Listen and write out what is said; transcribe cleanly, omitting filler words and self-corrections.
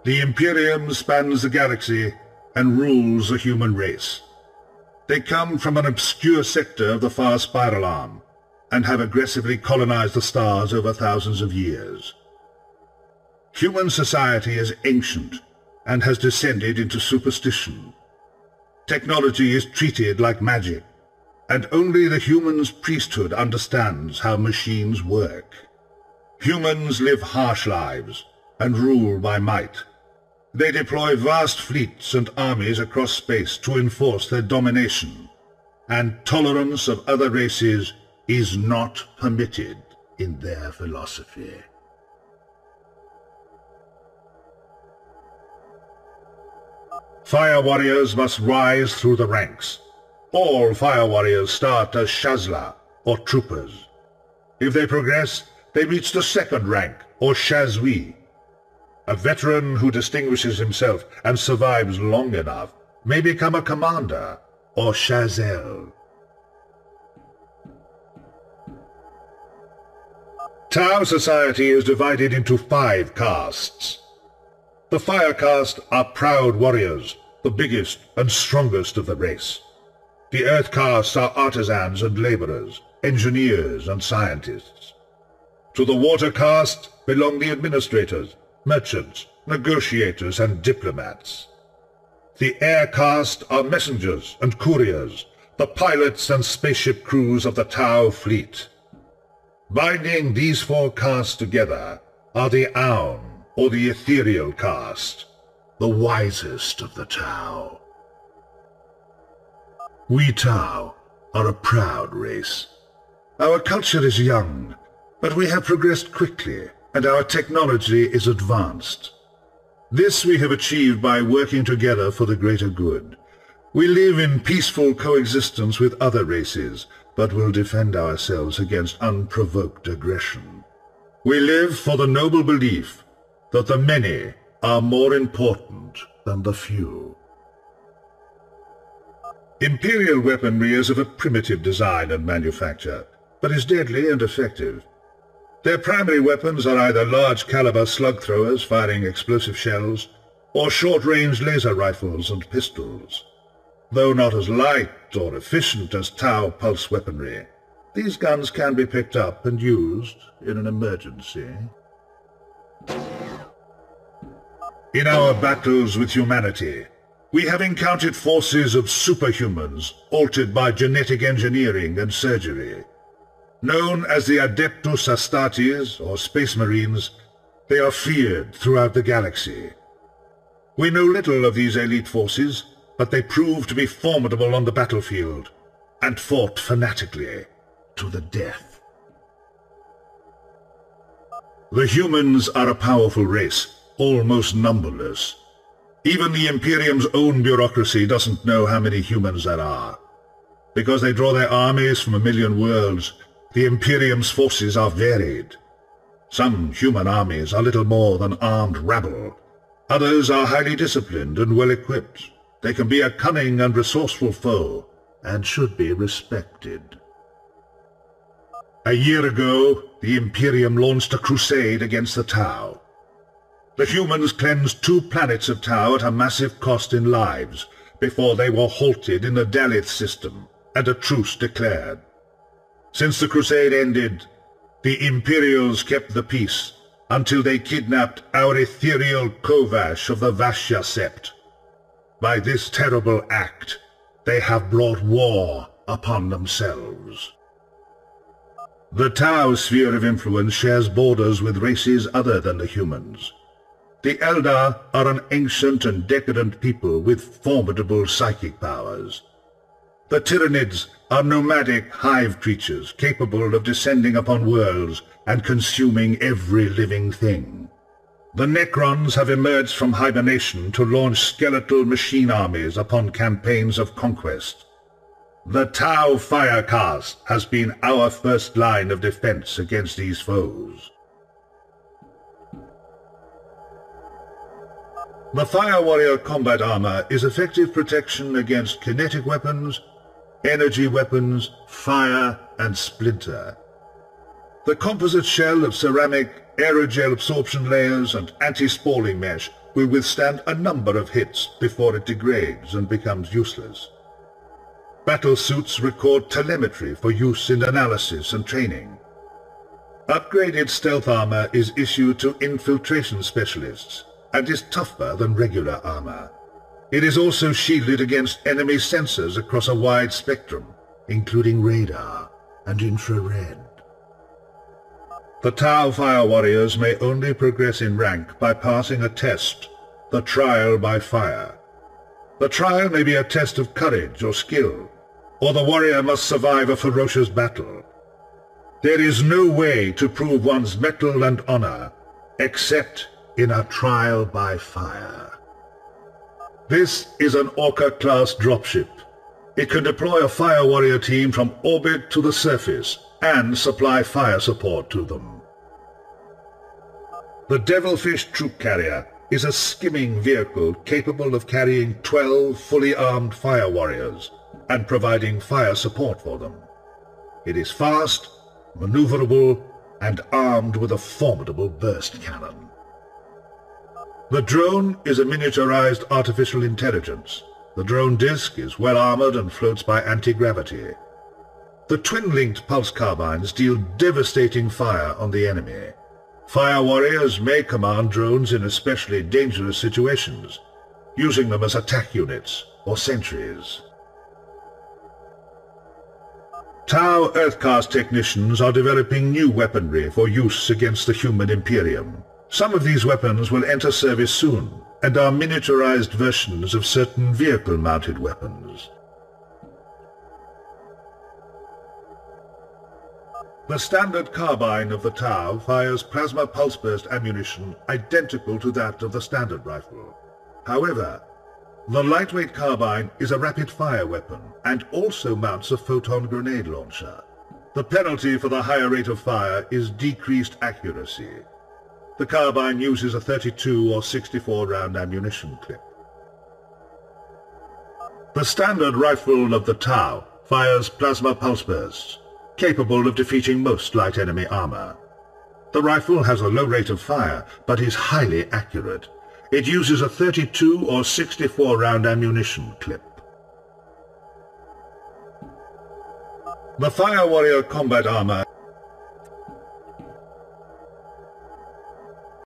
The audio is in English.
The Imperium spans the galaxy and rules the human race. They come from an obscure sector of the far spiral arm, and have aggressively colonized the stars over thousands of years. Human society is ancient, and has descended into superstition. Technology is treated like magic, and only the human's priesthood understands how machines work. Humans live harsh lives, and rule by might. They deploy vast fleets and armies across space to enforce their domination, and tolerance of other races is not permitted in their philosophy. Fire warriors must rise through the ranks. All fire warriors start as Shazla, or troopers. If they progress, they reach the second rank, or Shazwi. A veteran who distinguishes himself and survives long enough may become a commander, or Shazel. Tau society is divided into 5 castes. The Fire caste are proud warriors, the biggest and strongest of the race. The Earth caste are artisans and laborers, engineers and scientists. To the Water caste belong the administrators, merchants, negotiators and diplomats. The Air caste are messengers and couriers, the pilots and spaceship crews of the Tau fleet. Binding these 4 castes together are the Aun, or the Ethereal caste, the wisest of the Tau. We Tau are a proud race. Our culture is young, but we have progressed quickly, and our technology is advanced. This we have achieved by working together for the greater good. We live in peaceful coexistence with other races, but will defend ourselves against unprovoked aggression. We live for the noble belief that the many are more important than the few. Imperial weaponry is of a primitive design and manufacture, but is deadly and effective. Their primary weapons are either large-caliber slug throwers firing explosive shells, or short-range laser rifles and pistols. Though not as light or efficient as Tau pulse weaponry, these guns can be picked up and used in an emergency. In our battles with humanity, we have encountered forces of superhumans altered by genetic engineering and surgery. Known as the Adeptus Astartes, or Space Marines, they are feared throughout the galaxy. We know little of these elite forces, but they proved to be formidable on the battlefield, and fought fanatically to the death. The humans are a powerful race, almost numberless. Even the Imperium's own bureaucracy doesn't know how many humans there are. Because they draw their armies from a million worlds, the Imperium's forces are varied. Some human armies are little more than armed rabble. Others are highly disciplined and well-equipped. They can be a cunning and resourceful foe, and should be respected. A year ago, the Imperium launched a crusade against the Tau. The humans cleansed 2 planets of Tau at a massive cost in lives, before they were halted in the Dalith system, and a truce declared. Since the crusade ended, the Imperials kept the peace, until they kidnapped our ethereal Kovash of the Vashya Sept. By this terrible act, they have brought war upon themselves. The Tau sphere of influence shares borders with races other than the humans. The Eldar are an ancient and decadent people with formidable psychic powers. The Tyranids are nomadic hive creatures capable of descending upon worlds and consuming every living thing. The Necrons have emerged from hibernation to launch skeletal machine armies upon campaigns of conquest. The Tau Fire caste has been our first line of defense against these foes. The Fire Warrior combat armor is effective protection against kinetic weapons, energy weapons, fire, and splinter. The composite shell of ceramic, aerogel absorption layers, and anti-spalling mesh will withstand a number of hits before it degrades and becomes useless. Battle suits record telemetry for use in analysis and training. Upgraded stealth armor is issued to infiltration specialists and is tougher than regular armor. It is also shielded against enemy sensors across a wide spectrum, including radar and infrared. The Tau Fire Warriors may only progress in rank by passing a test, the Trial by Fire. The trial may be a test of courage or skill, or the warrior must survive a ferocious battle. There is no way to prove one's mettle and honor, except in a trial by fire. This is an Orca-class dropship. It can deploy a Fire Warrior team from orbit to the surface and supply fire support to them. The Devilfish Troop Carrier is a skimming vehicle capable of carrying 12 fully armed Fire Warriors and providing fire support for them. It is fast, maneuverable, and armed with a formidable burst cannon. The drone is a miniaturized artificial intelligence. The drone disc is well armored and floats by anti-gravity. The twin-linked pulse carbines deal devastating fire on the enemy. Fire warriors may command drones in especially dangerous situations, using them as attack units or sentries. Tau Earthcast technicians are developing new weaponry for use against the human Imperium. Some of these weapons will enter service soon, and are miniaturized versions of certain vehicle-mounted weapons. The standard carbine of the Tau fires plasma pulse burst ammunition identical to that of the standard rifle. However, the lightweight carbine is a rapid-fire weapon and also mounts a photon grenade launcher. The penalty for the higher rate of fire is decreased accuracy. The carbine uses a 32 or 64 round ammunition clip. The standard rifle of the Tau fires plasma pulse bursts, capable of defeating most light enemy armor. The rifle has a low rate of fire, but is highly accurate. It uses a 32 or 64 round ammunition clip. The Fire Warrior combat armor